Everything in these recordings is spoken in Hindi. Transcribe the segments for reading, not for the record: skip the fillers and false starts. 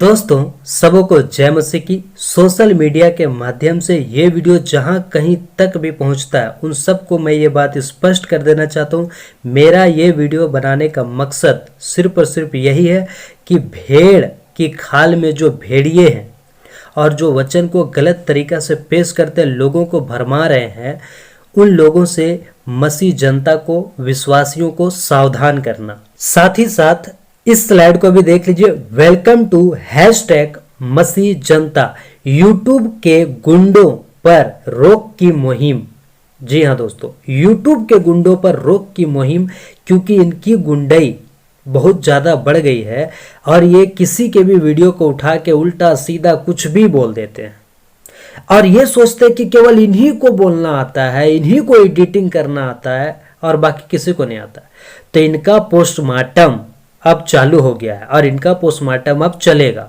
दोस्तों सबों को जय मसीह की। सोशल मीडिया के माध्यम से ये वीडियो जहां कहीं तक भी पहुंचता है उन सबको मैं ये बात स्पष्ट कर देना चाहता हूं। मेरा ये वीडियो बनाने का मकसद सिर्फ और सिर्फ यही है कि भेड़ की खाल में जो भेड़िए हैं और जो वचन को गलत तरीका से पेश करते लोगों को भरमा रहे हैं, उन लोगों से मसीह जनता को, विश्वासियों को सावधान करना। साथ ही साथ इस स्लाइड को भी देख लीजिए। Welcome to hashtag Masih Janata, YouTube के गुंडों पर रोक की मुहिम। जी हाँ दोस्तों, यूट्यूब के गुंडों पर रोक की मुहिम, क्योंकि इनकी गुंडाई बहुत ज़्यादा बढ़ गई है और ये किसी के भी वीडियो को उठा के उल्टा सीधा कुछ भी बोल देते हैं और ये सोचते हैं कि केवल इन्हीं को बोलना आता है, इन्हीं को एडिटिंग करना आता है और बाकी किसी को नहीं आता। तो इनका पोस्टमार्टम अब चालू हो गया है और इनका पोस्टमार्टम अब चलेगा।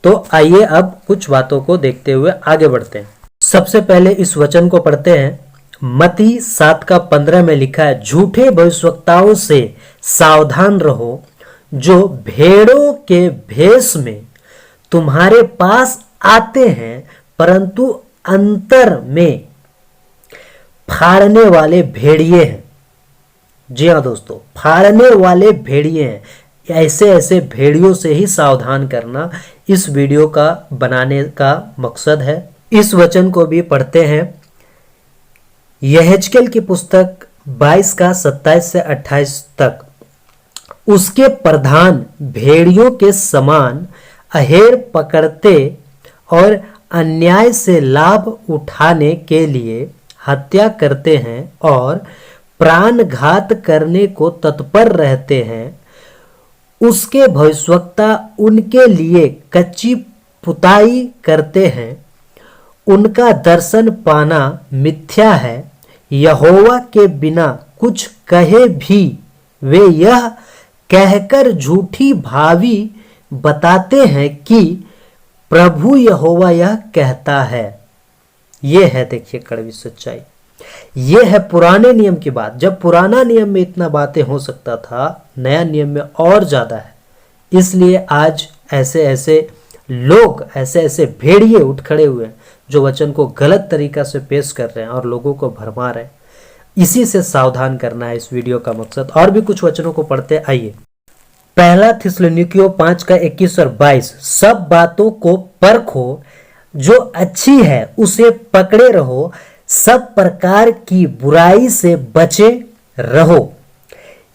तो आइए अब कुछ बातों को देखते हुए आगे बढ़ते हैं। सबसे पहले इस वचन को पढ़ते हैं। मत्ती 7:15 में लिखा है, झूठे भविष्यवक्ताओं से सावधान रहो जो भेड़ों के भेष में तुम्हारे पास आते हैं परंतु अंतर में फाड़ने वाले भेड़िए हैं। जी हाँ दोस्तों, फाड़ने वाले भेड़िए हैं। ऐसे भेड़ियों से ही सावधान करना इस वीडियो का बनाने का मकसद है। इस वचन को भी पढ़ते हैं। यहेजकेल की पुस्तक 22:27 से 28 तक। उसके प्रधान भेड़ियों के समान अहेर पकड़ते और अन्याय से लाभ उठाने के लिए हत्या करते हैं और प्राणघात करने को तत्पर रहते हैं। उसके भविष्यवक्ता उनके लिए कच्ची पुताई करते हैं। उनका दर्शन पाना मिथ्या है। यहोवा के बिना कुछ कहे भी वे यह कहकर झूठी भावी बताते हैं कि प्रभु यहोवा यह कहता है। यह है, देखिए, कड़वी सच्चाई। ये है पुराने नियम की बात। जब पुराना नियम में इतना बातें हो सकता था, नया नियम में और ज्यादा है। इसलिए आज ऐसे लोग, ऐसे भेड़िए उठ खड़े हुए हैं जो वचन को गलत तरीका से पेश कर रहे हैं और लोगों को भरमा रहे हैं। इसी से सावधान करना है इस वीडियो का मकसद। और भी कुछ वचनों को पढ़ते आइए। पहला थिस्सलुनीकियों 5:21 और 22। सब बातों को परखो, जो अच्छी है उसे पकड़े रहो, सब प्रकार की बुराई से बचे रहो।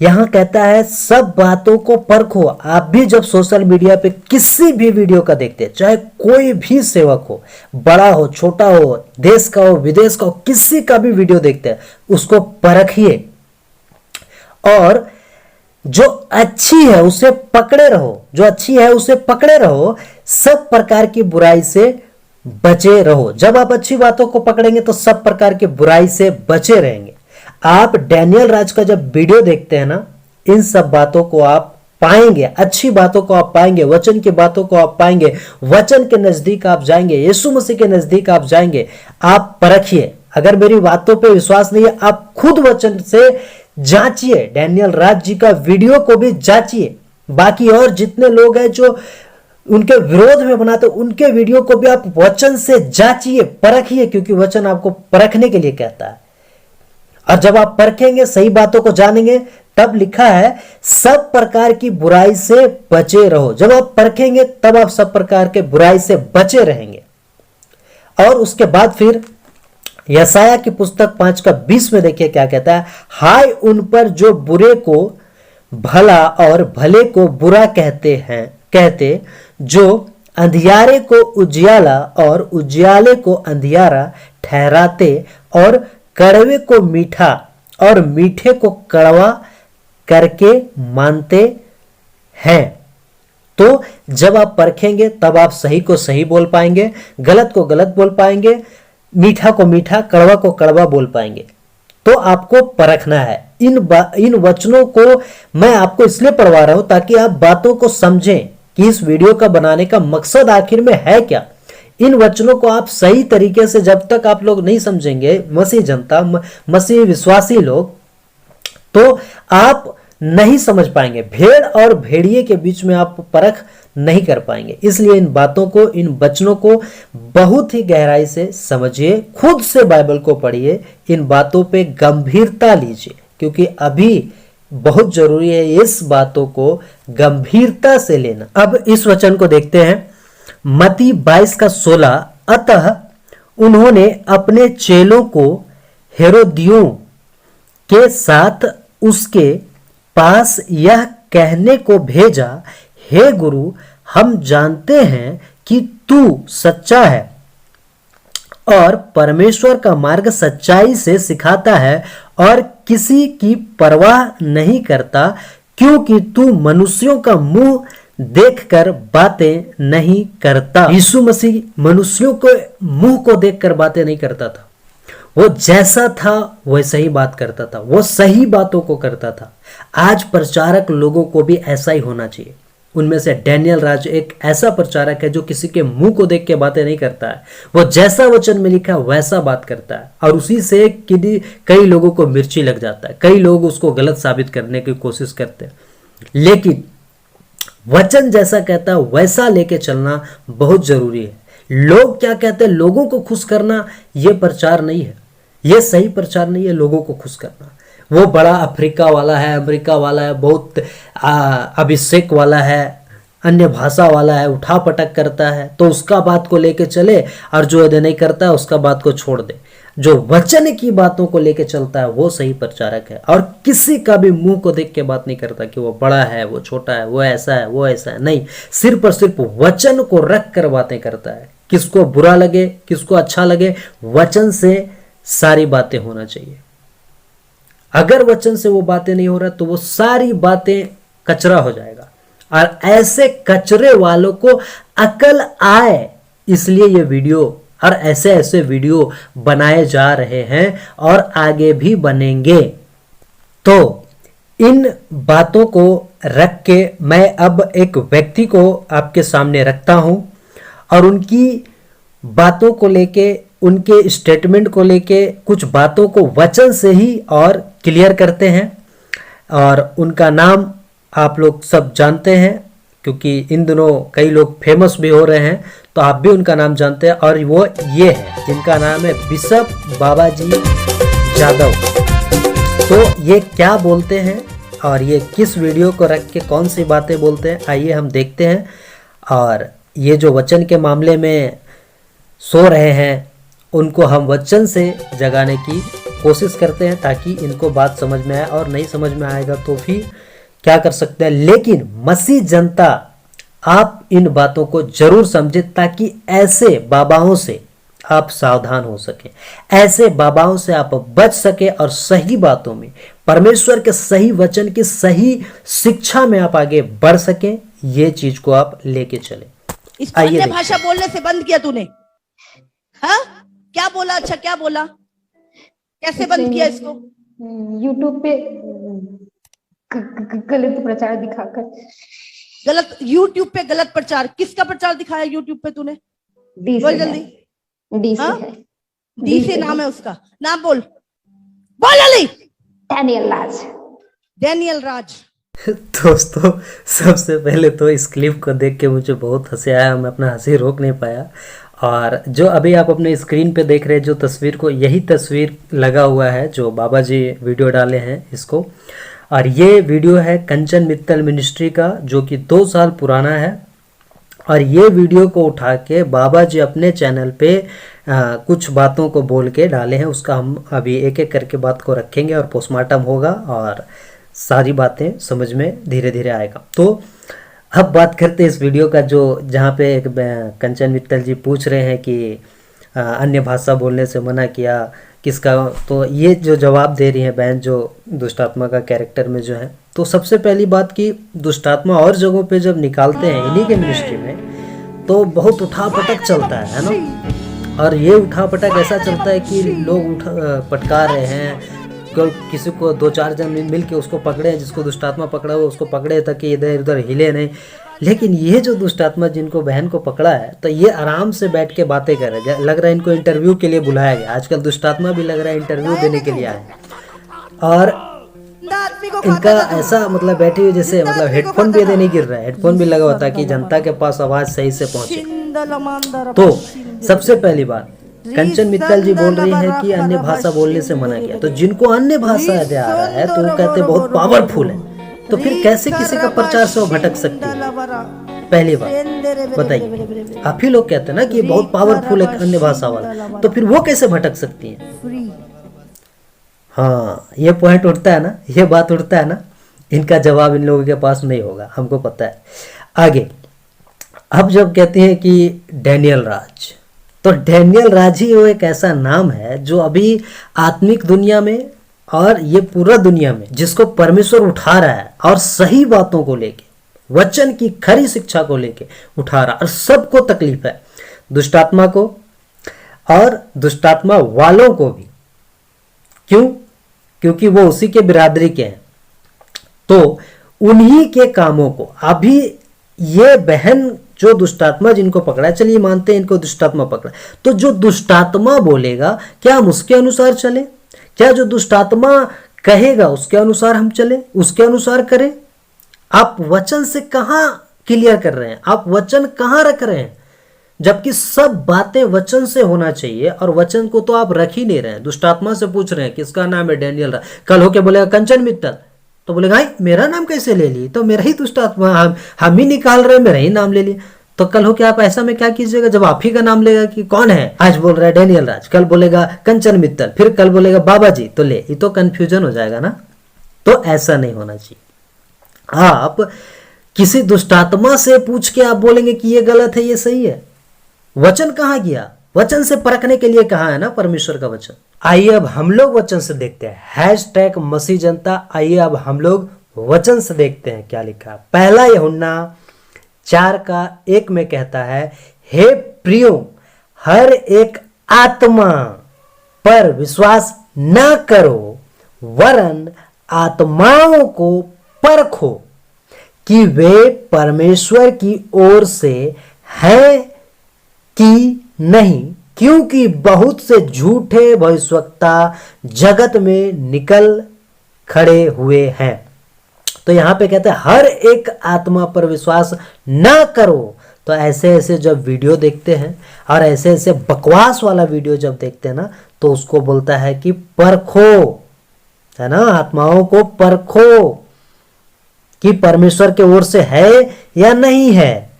यहां कहता है सब बातों को परखो। आप भी जब सोशल मीडिया पे किसी भी वीडियो का देखते हैं, चाहे कोई भी सेवक हो, बड़ा हो, छोटा हो, देश का हो, विदेश का हो, किसी का भी वीडियो देखते हैं, उसको परखिए और जो अच्छी है उसे पकड़े रहो, जो अच्छी है उसे पकड़े रहो, सब प्रकार की बुराई से बचे रहो। जब आप अच्छी बातों को पकड़ेंगे तो सब प्रकार की बुराई से बचे रहेंगे। आप डैनियल राज का जब वीडियो देखते हैं ना, इन सब बातों को आप पाएंगे, अच्छी बातों को आप पाएंगे, वचन की बातों को आप पाएंगे, वचन के नजदीक आप जाएंगे, यीशु मसीह के नजदीक आप जाएंगे। आप परखिए। अगर मेरी बातों पे विश्वास नहीं है, आप खुद वचन से जांचिए। डैनियल राज जी का वीडियो को भी जांचिए। बाकी और जितने लोग हैं जो उनके विरोध में बनाते, उनके वीडियो को भी आप वचन से जांचिए, परखिए, क्योंकि वचन आपको परखने के लिए कहता है। और जब आप परखेंगे, सही बातों को जानेंगे, तब लिखा है सब प्रकार की बुराई से बचे रहो। जब आप परखेंगे तब आप सब प्रकार के बुराई से बचे रहेंगे। और उसके बाद फिर यशायाह की पुस्तक 5:20 में देखिए क्या कहता है। हाय उन पर जो बुरे को भला और भले को बुरा कहते, जो अंधियारे को उजियाला और उजियाले को अंधियारा ठहराते और कड़वे को मीठा और मीठे को कड़वा करके मानते हैं। तो जब आप परखेंगे तब आप सही को सही बोल पाएंगे, गलत को गलत बोल पाएंगे, मीठा को मीठा, कड़वा को कड़वा बोल पाएंगे। तो आपको परखना है। इन वचनों को मैं आपको इसलिए पढ़वा रहा हूं ताकि आप बातों को समझें कि इस वीडियो का बनाने का मकसद आखिर में है क्या। इन वचनों को आप सही तरीके से जब तक आप लोग नहीं समझेंगे, मसीह जनता, मसीह विश्वासी लोग, तो आप नहीं समझ पाएंगे। भेड़ और भेड़िए के बीच में आप परख नहीं कर पाएंगे। इसलिए इन बातों को, इन वचनों को बहुत ही गहराई से समझिए, खुद से बाइबल को पढ़िए, इन बातों पे गंभीरता लीजिए, क्योंकि अभी बहुत जरूरी है इस बातों को गंभीरता से लेना। अब इस वचन को देखते हैं, मत्ती 22:16। अतः उन्होंने अपने चेलों को हेरोदियों के साथ उसके पास यह कहने को भेजा, हे गुरु, हम जानते हैं कि तू सच्चा है और परमेश्वर का मार्ग सच्चाई से सिखाता है और किसी की परवाह नहीं करता, क्योंकि तू मनुष्यों का मुंह देखकर बातें नहीं करता। यीशु मसीह मनुष्यों के मुंह को देखकर बातें नहीं करता था। वो जैसा था वैसा ही बात करता था, वो सही बातों को करता था। आज प्रचारक लोगों को भी ऐसा ही होना चाहिए। उनमें से डैनियल राज एक ऐसा प्रचारक है जो किसी के मुंह को देख के बातें नहीं करता है। वो जैसा वचन में लिखा है वैसा बात करता है, और उसी से कई लोगों को मिर्ची लग जाता है। कई लोग उसको गलत साबित करने की कोशिश करते हैं, लेकिन वचन जैसा कहता है वैसा लेके चलना बहुत जरूरी है। लोग क्या कहते हैं, लोगों को खुश करना ये प्रचार नहीं है, ये सही प्रचार नहीं है। लोगों को खुश करना, वो बड़ा अफ्रीका वाला है, अमेरिका वाला है, बहुत अभिषेक वाला है, अन्य भाषा वाला है, उठा पटक करता है, तो उसका बात को लेके चले, और जो यदि नहीं करता है उसका बात को छोड़ दे। जो वचन की बातों को लेके चलता है वो सही प्रचारक है, और किसी का भी मुंह को देख के बात नहीं करता कि वो बड़ा है, वो छोटा है, वो ऐसा है, वो ऐसा है। नहीं, सिर्फ और सिर्फ वचन को रख कर बातें करता है। किसको बुरा लगे, किसको अच्छा लगे, वचन से सारी बातें होना चाहिए। अगर वचन से वो बातें नहीं हो रहा तो वो सारी बातें कचरा हो जाएगा, और ऐसे कचरे वालों को अकल आए, इसलिए ये वीडियो और ऐसे ऐसे वीडियो बनाए जा रहे हैं और आगे भी बनेंगे। तो इन बातों को रख के मैं अब एक व्यक्ति को आपके सामने रखता हूं, और उनकी बातों को लेके, उनके स्टेटमेंट को लेके कुछ बातों को वचन से ही और क्लियर करते हैं। और उनका नाम आप लोग सब जानते हैं, क्योंकि इन दिनों कई लोग फेमस भी हो रहे हैं, तो आप भी उनका नाम जानते हैं। और वो ये है जिनका नाम है बिशप बाबाजी जादव। तो ये क्या बोलते हैं और ये किस वीडियो को रख के कौन सी बातें बोलते हैं, आइए हम देखते हैं। और ये जो वचन के मामले में सो रहे हैं उनको हम वचन से जगाने की कोशिश करते हैं, ताकि इनको बात समझ में आए, और नहीं समझ में आएगा तो फिर क्या कर सकते हैं। लेकिन मसीह जनता, आप इन बातों को जरूर समझे, ताकि ऐसे बाबाओं से आप सावधान हो सके, ऐसे बाबाओं से आप बच सके, और सही बातों में, परमेश्वर के सही वचन की सही शिक्षा में आप आगे बढ़ सके। ये चीज को आप लेके चले। इसको अन्य भाषा बोलने से बंद किया तूने? हाँ, क्या बोला? अच्छा, क्या बोला? कैसे बंद किया इसको? यूट्यूब पे गलत प्रचार दिखाकर। गलत यूट्यूब पे गलत प्रचार? किसका प्रचार दिखाया यूट्यूब पे तूने? डी बोल जल्दी। डी से है। डी से नाम है उसका, नाम बोल, बोल जल्दी। डैनियल राज। डैनियल राज। दोस्तों, सबसे पहले तो इस क्लिप को देख के मुझे बहुत हंसी आया, मैं अपना हंसी रोक नहीं पाया। और जो अभी आप अपने स्क्रीन पे देख रहे हैं जो तस्वीर को, यही तस्वीर लगा हुआ है जो बाबा जी वीडियो डाले हैं इसको। और ये वीडियो है कंचन मित्तल मिनिस्ट्री का, जो कि 2 साल पुराना है। और ये वीडियो को उठा के बाबा जी अपने चैनल पे कुछ बातों को बोल के डाले हैं। उसका हम अभी एक एक करके बात को रखेंगे, और पोस्टमार्टम होगा, और सारी बातें समझ में धीरे धीरे आएगा। तो अब बात करते हैं इस वीडियो का, जो जहाँ पे एक कंचन मित्तल जी पूछ रहे हैं कि अन्य भाषा बोलने से मना किया किसका। तो ये जो जवाब दे रही है बहन, जो दुष्टात्मा का कैरेक्टर में जो है, तो सबसे पहली बात कि दुष्टात्मा और जगहों पे जब निकालते हैं इन्हीं के मिनिस्ट्री में, तो बहुत उठा पटक चलता है ना। और ये उठा पटक ऐसा चलता है कि लोग पटका रहे हैं, किसी को 2-4 जन मिल के उसको पकड़े, जिसको दुष्टात्मा पकड़ा हुआ उसको पकड़े तक कि इधर उधर हिले नहीं। लेकिन ये जो दुष्टात्मा जिनको बहन को पकड़ा है, तो ये आराम से बैठ के बातें कर रहे हैं। लग रहा है इनको इंटरव्यू के लिए बुलाया गया। आजकल दुष्टात्मा भी लग रहा है इंटरव्यू देने के लिए आए। और लकड़ी को इनका खाता था तू? ऐसा मतलब बैठे हुए जैसे जिंदा मतलब लकड़ी को हेडफोन खाता भी था। नहीं गिर रहा है, हेडफोन भी लगा हुआ ताकि जनता के पास आवाज सही से पहुंचे। तो सबसे पहली बात, कंचन मित्तल जी बोल रही हैं कि अन्य भाषा बोलने से मना किया, तो जिनको अन्य भाषा आ रहा है तो वो कहते हैं बहुत पावरफुल है, तो फिर कैसे किसी का प्रचार से वो भटक सकती है? पहली बात बताइए, आप ही लोग कहते हैं ना कि बहुत पावरफुल है अन्य भाषा वाला, तो फिर वो कैसे भटक सकती है? हाँ, ये पॉइंट उठता है ना, ये बात उठता है ना, इनका जवाब इन लोगों के पास नहीं होगा, हमको पता है। आगे अब जब कहते हैं कि डैनियल राज, तो डैनियल राज ही वो एक ऐसा नाम है जो अभी आत्मिक दुनिया में और ये पूरा दुनिया में जिसको परमेश्वर उठा रहा है और सही बातों को लेके, वचन की खरी शिक्षा को लेके उठा रहा है, और सबको तकलीफ है, दुष्टात्मा को और दुष्टात्मा वालों को भी। क्यों? क्योंकि वो उसी के बिरादरी के हैं, तो उन्हीं के कामों को अभी ये बहन जो दुष्टात्मा जिनको पकड़ा है, चलिए मानते हैं इनको दुष्टात्मा पकड़ा, तो जो दुष्टात्मा बोलेगा क्या हम उसके अनुसार चले? क्या जो दुष्टात्मा कहेगा उसके अनुसार हम चले, उसके अनुसार करें? आप वचन से कहां क्लियर कर रहे हैं? आप वचन कहां रख रहे हैं? जबकि सब बातें वचन से होना चाहिए, और वचन को तो आप रख ही नहीं रहे हैं। दुष्टात्मा से पूछ रहे हैं किसका नाम है डैनियल राज, कल होके बोलेगा कंचन मित्तल, तो बोलेगा भाई मेरा नाम कैसे ले ली? तो मेरा ही दुष्टात्मा, हम ही निकाल रहे हैं, मेरा ही नाम ले लिए। तो कल होके आप ऐसा में क्या कीजिएगा, जब आप ही का नाम लेगा कि कौन है, आज बोल रहा है डैनियल राज, कल बोलेगा कंचन मित्तल, फिर कल बोलेगा बाबा जी, तो ले, ये तो कंफ्यूजन हो जाएगा ना। तो ऐसा नहीं होना चाहिए। आप किसी दुष्टात्मा से पूछ के आप बोलेंगे कि ये गलत है ये सही है, वचन कहाँ गया? वचन से परखने के लिए कहा है ना परमेश्वर का वचन। आइए अब हम लोग वचन से देखते हैं, हैशटैग मसीह जनता। आइए अब हम लोग वचन से देखते हैं क्या लिखा है। पहला यूहन्ना 4:1 में कहता है, हे प्रियो, हर एक आत्मा पर विश्वास न करो, वरन आत्माओं को परखो कि वे परमेश्वर की ओर से हैं कि नहीं, क्योंकि बहुत से झूठे भविष्यवक्ता जगत में निकल खड़े हुए हैं। तो यहां पे कहते हैं हर एक आत्मा पर विश्वास ना करो। तो ऐसे ऐसे जब वीडियो देखते हैं और ऐसे ऐसे बकवास वाला वीडियो जब देखते हैं ना, तो उसको बोलता है कि परखो, है ना, आत्माओं को परखो कि परमेश्वर के ओर से है या नहीं है।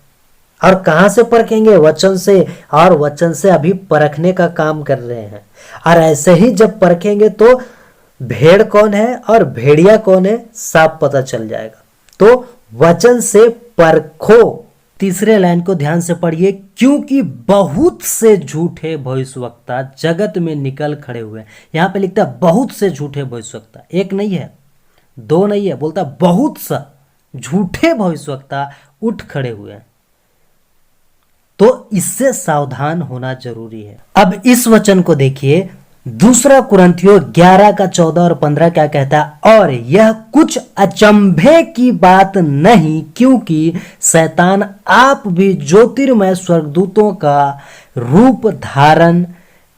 और कहां से परखेंगे? वचन से, और वचन से अभी परखने का काम कर रहे हैं। और ऐसे ही जब परखेंगे तो भेड़ कौन है और भेड़िया कौन है साफ पता चल जाएगा। तो वचन से परखो। तीसरे लाइन को ध्यान से पढ़िए, क्योंकि बहुत से झूठे भविष्यवक्ता जगत में निकल खड़े हुए हैं। यहां पे लिखता है बहुत से झूठे भविष्यवक्ता, एक नहीं है, दो नहीं है, बोलता बहुत सा झूठे भविष्यवक्ता उठ खड़े हुए हैं। तो इससे सावधान होना जरूरी है। अब इस वचन को देखिए, दूसरा कुरिन्थियों 11:14 और 15 क्या कहता है, और यह कुछ अचंभे की बात नहीं, क्योंकि शैतान आप भी ज्योतिर्मय स्वर्गदूतों का रूप धारण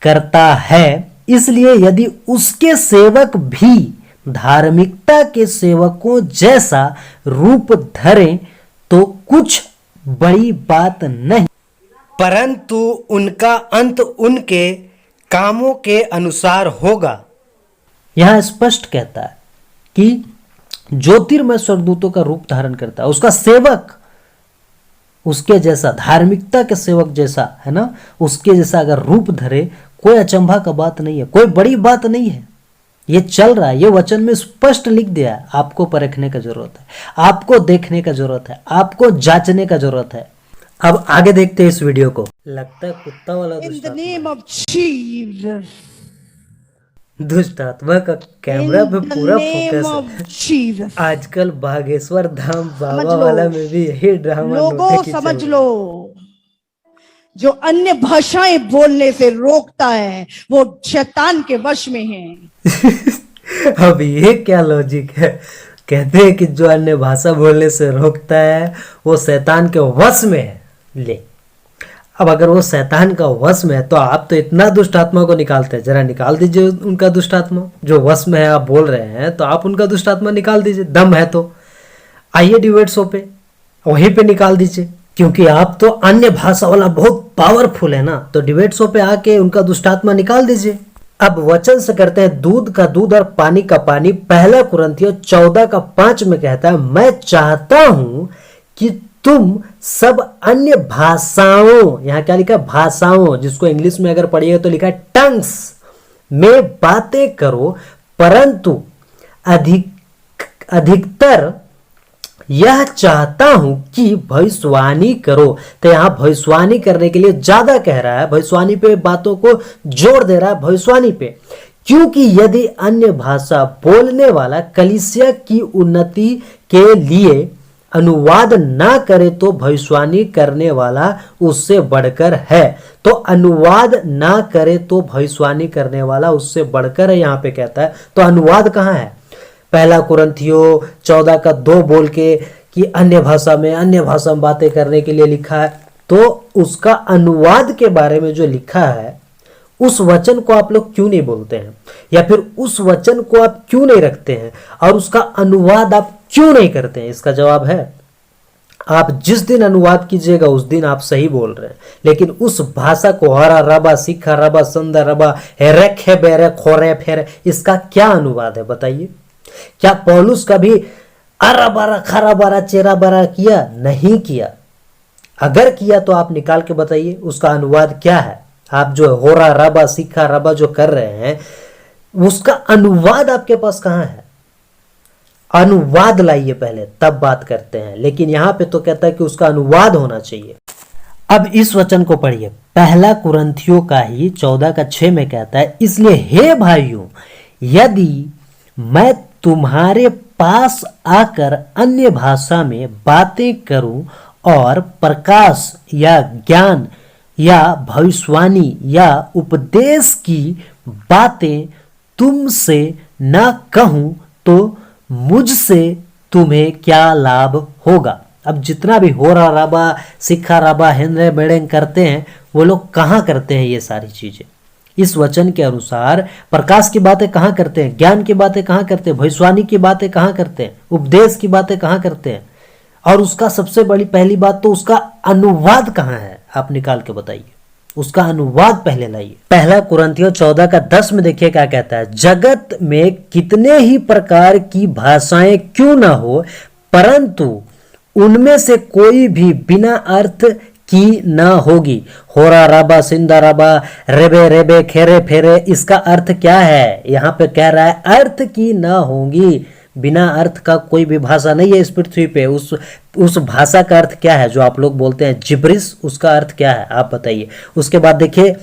करता है। इसलिए यदि उसके सेवक भी धार्मिकता के सेवकों जैसा रूप धरें तो कुछ बड़ी बात नहीं, परंतु उनका अंत उनके कामों के अनुसार होगा। यहां स्पष्ट कहता है कि ज्योतिर्मय स्वर्गदूतों का रूप धारण करता है, उसका सेवक उसके जैसा, धार्मिकता के सेवक जैसा, है ना, उसके जैसा अगर रूप धरे, कोई अचंभा का बात नहीं है, कोई बड़ी बात नहीं है। ये चल रहा है, ये वचन में स्पष्ट लिख दिया है। आपको परखने का जरूरत है, आपको देखने का जरूरत है, आपको जांचने का जरूरत है। अब आगे देखते हैं इस वीडियो को। लगता है कुत्ता वाला दुष्टात्मा का कैमरा पे पूरा फोकस है। आजकल बागेश्वर धाम बाबा वाला में भी यही ड्रामा लोगों समझ लो, जो अन्य भाषाएं बोलने से रोकता है वो शैतान के वश में है। अब ये क्या लॉजिक है? कहते हैं कि जो अन्य भाषा बोलने से रोकता है वो शैतान के वश में है। ले अब अगर वो शैतान का वश में है तो आप तो इतना दुष्ट आत्मा को निकालते हैं, जरा निकाल दीजिए उनका दुष्ट आत्मा जो वश में है। आप बोल रहे हैं तो आप उनका दुष्ट आत्मा निकाल दीजिए, दम है तो आइए डिबेट शो पे, वहीं पे निकाल दीजिए, क्योंकि आप तो अन्य भाषा वाला बहुत पावरफुल है ना, तो डिबेट शो पे आके उनका दुष्टात्मा निकाल दीजिए। अब वचन से करते हैं दूध का दूध और पानी का पानी। पहला कुरिन्थियों 14:5 में कहता है, मैं चाहता हूं कि तुम सब अन्य भाषाओं, यहां क्या लिखा है, भाषाओं, जिसको इंग्लिश में अगर पढ़िएगा तो लिखा है टंग्स में बातें करो, परंतु अधिकतर यह चाहता हूं कि भविष्यवाणी करो। तो यहां भविष्यवाणी करने के लिए ज्यादा कह रहा है, भविष्यवाणी पे बातों को जोड़ दे रहा है, भविष्यवाणी पे, क्योंकि यदि अन्य भाषा बोलने वाला कलीसिया की उन्नति के लिए अनुवाद ना करे तो भविष्यवाणी करने वाला उससे बढ़कर है। तो अनुवाद ना करे तो भविष्यवाणी करने वाला उससे बढ़कर है, यहां पे कहता है। तो अनुवाद कहां है? पहला कुरिन्थियों 14:2 बोल के कि अन्य भाषा में बातें करने के लिए लिखा है, तो उसका अनुवाद के बारे में जो लिखा है उस वचन को आप लोग क्यों नहीं बोलते हैं, या फिर उस वचन को आप क्यों नहीं रखते हैं और उसका अनुवाद आप क्यों नहीं करते हैं? इसका जवाब है, आप जिस दिन अनुवाद कीजिएगा उस दिन आप सही बोल रहे हैं, लेकिन उस भाषा को हरा रबा, सिखा रबा, संदा रबा, हेरेक है बेरे खोरे फेरे, इसका क्या अनुवाद है बताइए? क्या पौलुस कभी अरा बारा खरा बारा चेरा बारा किया? नहीं किया। अगर किया तो आप निकाल के बताइए उसका अनुवाद क्या है। आप जो होरा रबा, सिखा रबा जो कर रहे हैं उसका अनुवाद आपके पास कहां है? अनुवाद लाइए पहले, तब बात करते हैं। लेकिन यहां पे तो कहता है कि उसका अनुवाद होना चाहिए। अब इस वचन को पढ़िए, पहला कुरिन्थियों का ही 14:6 में कहता है, इसलिए हे भाइयों, यदि मैं तुम्हारे पास आकर अन्य भाषा में बातें करूं और प्रकाश या ज्ञान या भविष्यवाणी या उपदेश की बातें तुमसे न कहूं तो मुझसे तुम्हें क्या लाभ होगा? अब जितना भी होरा रबा, सिखा रबा, हेंद्रे बेड़ेंग करते हैं वो लोग कहाँ करते हैं ये सारी चीजें? इस वचन के अनुसार प्रकाश की बातें कहाँ करते हैं, ज्ञान की बातें कहाँ करते हैं, भविष्यवाणी की बातें कहाँ करते हैं, उपदेश की बातें कहाँ करते हैं? और उसका सबसे बड़ी पहली बात तो उसका अनुवाद कहाँ है? आप निकाल के बताइए, उसका अनुवाद पहले लाइए। पहला कुरिन्थियों 14:10 में देखिए क्या कहता है, जगत में कितने ही प्रकार की भाषाएं क्यों ना हो, परंतु उनमें से कोई भी बिना अर्थ की ना होगी। होरा रबा, सिंदा रबा, रेबे रेबे, खेरे फेरे, इसका अर्थ क्या है? यहाँ पे कह रहा है अर्थ की ना होंगी। बिना अर्थ का कोई भी भाषा नहीं है इस पृथ्वी पे। उस भाषा का अर्थ क्या है जो आप लोग बोलते हैं जिब्रिश, उसका अर्थ क्या है आप बताइए। उसके बाद देखिए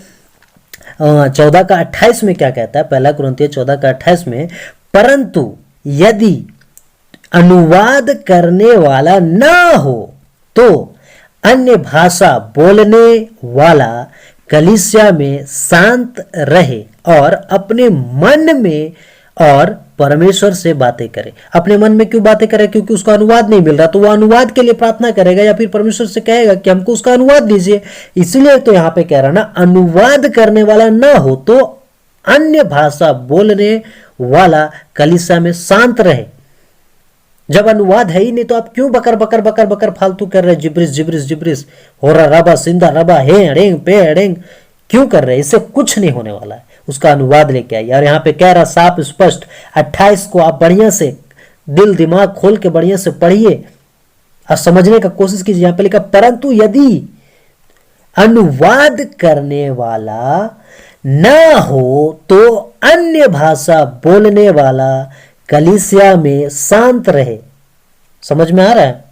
14:28 में क्या कहता है, पहला कुरिन्थियों 14:28 में, परंतु यदि अनुवाद करने वाला ना हो तो अन्य भाषा बोलने वाला कलीसिया में शांत रहे और अपने मन में और परमेश्वर से बातें करे। अपने मन में क्यों बातें करे? क्योंकि उसका अनुवाद नहीं मिल रहा, तो वो अनुवाद के लिए प्रार्थना करेगा या फिर परमेश्वर से कहेगा कि हमको उसका अनुवाद दीजिए। इसलिए तो यहाँ पे कह रहा ना, अनुवाद करने वाला ना हो तो अन्य भाषा बोलने वाला कलीसिया में शांत रहे। जब अनुवाद है ही नहीं तो आप क्यों बकर बकर बकर बकर फालतू कर रहे हैं? जिब्रिश जिब्रिश जिब्रिश, होरा रबा, सिंधा रबा, हे अड़ेंग पे अड़ेंग क्यों कर रहे हैं? इससे कुछ नहीं होने वाला है। उसका अनुवाद लेके आइए। और यहाँ पे कह रहा साफ स्पष्ट 28 को आप बढ़िया से दिल दिमाग खोल के बढ़िया से पढ़िए और समझने का कोशिश कीजिए। यहाँ पे लिखा, परंतु यदि अनुवाद करने वाला ना हो तो अन्य भाषा बोलने वाला कलीसिया में शांत रहे। समझ में आ रहा है?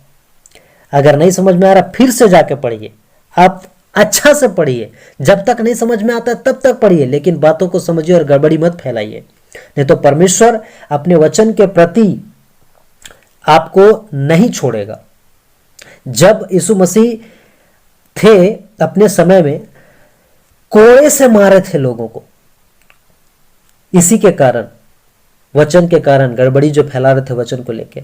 अगर नहीं समझ में आ रहा फिर से जाके पढ़िए, आप अच्छा से पढ़िए। जब तक नहीं समझ में आता तब तक पढ़िए, लेकिन बातों को समझिए और गड़बड़ी मत फैलाइए, नहीं तो परमेश्वर अपने वचन के प्रति आपको नहीं छोड़ेगा। जब यीशु मसीह थे अपने समय में कोड़े से मारे थे लोगों को, इसी के कारण, वचन के कारण गड़बड़ी जो फैला रहे थे वचन को लेके।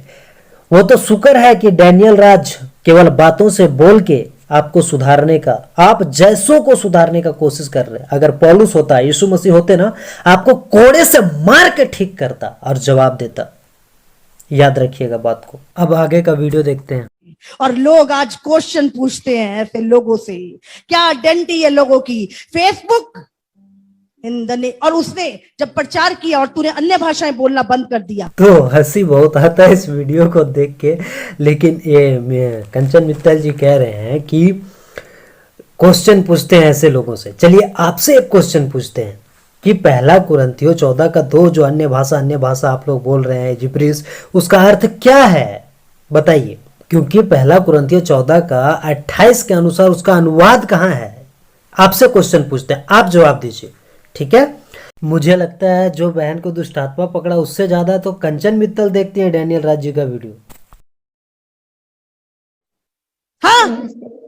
वो तो शुक्र है कि डैनियल राज केवल बातों से बोल के आपको सुधारने का, आप जैसों को सुधारने का कोशिश कर रहे हैं। अगर पौलुस होता, यीशु मसीह होते ना, आपको कोड़े से मार के ठीक करता और जवाब देता। याद रखिएगा बात को। अब आगे का वीडियो देखते हैं। और लोग आज क्वेश्चन पूछते हैं ऐसे लोगों से, क्या आइडेंटिटी है लोगों की? फेसबुक और उसने जब प्रचार किया और तूने अन्य भाषाएं बोलना बंद कर दिया, तो हंसी बहुत आता है इस वीडियो को देख के। लेकिन ये कंचन मित्तल जी कह रहे हैं कि क्वेश्चन पूछते हैं ऐसे लोगों से। चलिए आपसे एक क्वेश्चन पूछते हैं कि पहला कुरिन्थियों 14:2 जो अन्य भाषा आप लोग बोल रहे हैं जिब्रिस, उसका अर्थ क्या है बताइए। क्योंकि पहला कुरिन्थियों 14:28 के अनुसार उसका अनुवाद कहाँ है? आपसे क्वेश्चन पूछते हैं, आप जवाब दीजिए, ठीक है। मुझे लगता है जो बहन को दुष्ट आत्मा पकड़ा उससे ज्यादा तो कंचन मित्तल देखती है डैनियल राज जी का वीडियो। हाँ,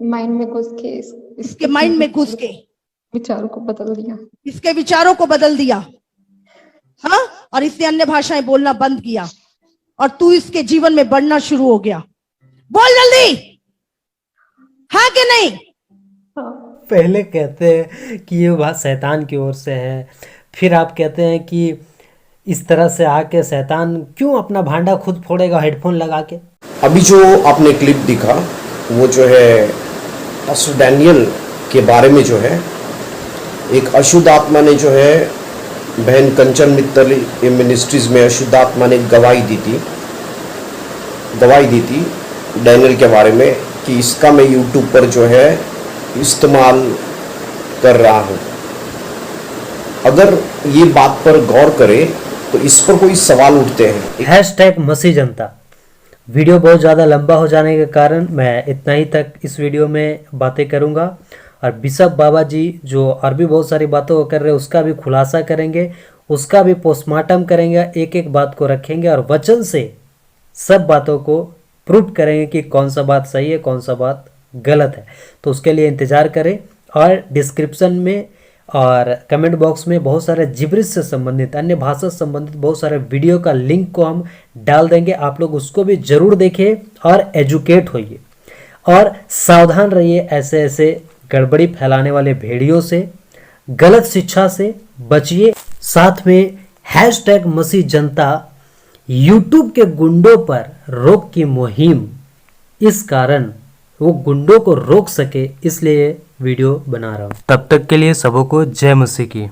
माइंड में घुस के इसके माइंड में घुस के विचारों को बदल दिया, इसके विचारों को बदल दिया। हाँ, और इसने अन्य भाषाएं बोलना बंद किया और तू इसके जीवन में बढ़ना शुरू हो गया। बोल जल्दी, हाँ कि नहीं? पहले कहते हैं कि ये बात शैतान की ओर से है, फिर आप कहते हैं कि इस तरह से आके शैतान क्यों अपना भांडा खुद फोड़ेगा हेडफोन लगा के। अभी जो आपने क्लिप दिखा वो जो है पास्टर डैनियल के बारे में जो है एक अशुद्ध आत्मा ने जो है बहन कंचन मित्तल मिनिस्ट्रीज में अशुद्ध आत्मा ने गवाही दी थी डैनियल के बारे में कि इसका मैं यूट्यूब पर जो है इस्तेमाल कर रहा हूँ। अगर ये बात पर गौर करें तो इस पर कोई सवाल उठते हैं। हैशटैग मसीह जनता। वीडियो बहुत ज़्यादा लंबा हो जाने के कारण मैं इतना ही तक इस वीडियो में बातें करूंगा और बिशप बाबा जी जो और भी बहुत सारी बातों को कर रहे हैं उसका भी खुलासा करेंगे, उसका भी पोस्टमार्टम करेंगे, एक एक बात को रखेंगे और वचन से सब बातों को प्रूव करेंगे कि कौन सा बात सही है कौन सा बात गलत है। तो उसके लिए इंतज़ार करें और डिस्क्रिप्शन में और कमेंट बॉक्स में बहुत सारे जिब्रिश से संबंधित अन्य भाषा से संबंधित बहुत सारे वीडियो का लिंक को हम डाल देंगे। आप लोग उसको भी ज़रूर देखिए और एजुकेट होइए और सावधान रहिए ऐसे ऐसे गड़बड़ी फैलाने वाले भेड़ियों से, गलत शिक्षा से बचिए। साथ में हैशटैग मसीह जनता यूट्यूब के गुंडों पर रोक की मुहिम, इस कारण वो गुंडों को रोक सके इसलिए वीडियो बना रहा हूँ। तब तक के लिए सबों को जय मसीह की।